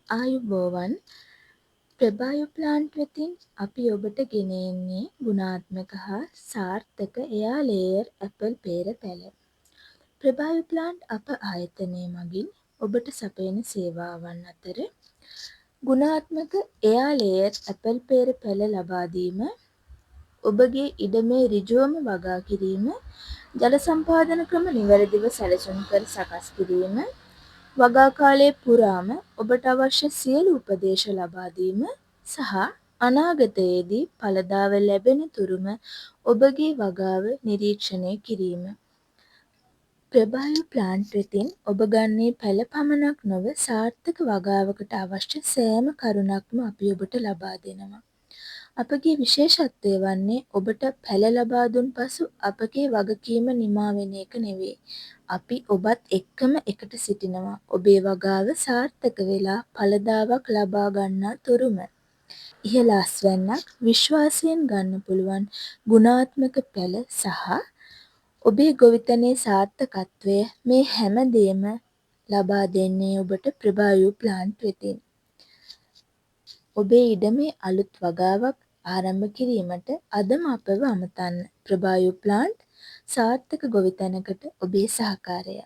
ආයුබෝවන් ප්‍රභායු ප්ලාන්ට් වෙතින් අපි ඔබට ගෙන එන්නේ ගුණාත්මක හා සාර්ථක එයා ලේයර් ඇපල් පේර පැළ. ප්‍රභායු ප්ලාන්ට් අප ආයතනය මගින් ඔබට සපයන සේවාවන් අතර ගුණාත්මක එයා ලේයර් ඇපල් පේර පැළ ලබා දීම, ඔබගේ ඉඩමේ ඍජුවම වගා කිරීම, ජල සම්පාදන ක්‍රම නිවැරදිව සැලසුම් කර සකස් කිරීම, වගා කාලය පුරාම ඔබට අවශ්‍ය සියලු උපදේශ ලබා දීම සහ අනාගතයේදී ඵලදාව ලැබෙන තුරුම ඔබගේ වගාව නිරීක්ෂණය කිරීම. ප්‍රභායු ප්ලාන්ට් වෙතින් ඔබ ගන්නේ පැළ පමණක් නොව සාර්ථක වගාවකට අවශ්‍ය සෑම කරුණක්ම අපි ඔබට ලබා දෙනවා. අපගේ විශේෂත්වය වන්නේ ඔබට පැළ ලබා දුන් පසු අපගේ වගකීම නිමා වෙන එක නෙවෙයි. අපි ඔබත් එක්කම එකට සිටිනවා ඔබේ වගාව සාර්ථක වෙලා ඵලදාවක් ලබා ගන්නා තුරුම. ඉහළ අස්වැන්නක් විශ්වාසයෙන් ගන්න පුළුවන් ගුණාත්මක පැළ සහ ඔබේ ගොවිතැනේ සාර්ථකත්වය මේ හැම දේම ලබා දෙන්නේ ඔබට ප්‍රභායු ප්ලාන්ට් වෙතින්. ඔබේ ඉඩමේ අලුත් වගාවක් ආරම්භ කිරීමට අදම අපව අමතන්න. ප්‍රභායු ප්ලාන්ට් සාර්ථක ගොවිතැනකට ඔබේ සහකාරය.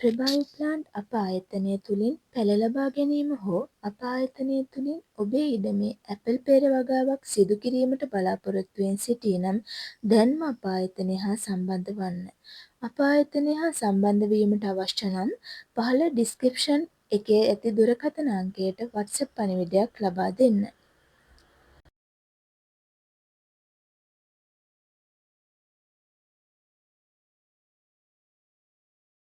ප්‍රභායු ප්ලාන්ට් අප ආයතනය තුළින් පැළ ලබා ගැනීම හෝ අප ආයතනය තුළින් ඔබේ ඉඩමේ ඇපල් පේර වගාවක් සිදු කිරීමට බලාපොරොත්තුවෙන් සිටී නම් දැන්ම අප ආයතනය හා සම්බන්ධ වන්න. අප ආයතනය හා සම්බන්ධ වීමට අවශ්‍ය නම් පහළ ඩිස්ක්‍රිප්ෂන් එකේ ඇති දුරකථන අංකයට WhatsApp පණිවිඩයක් ලබා දෙන්න.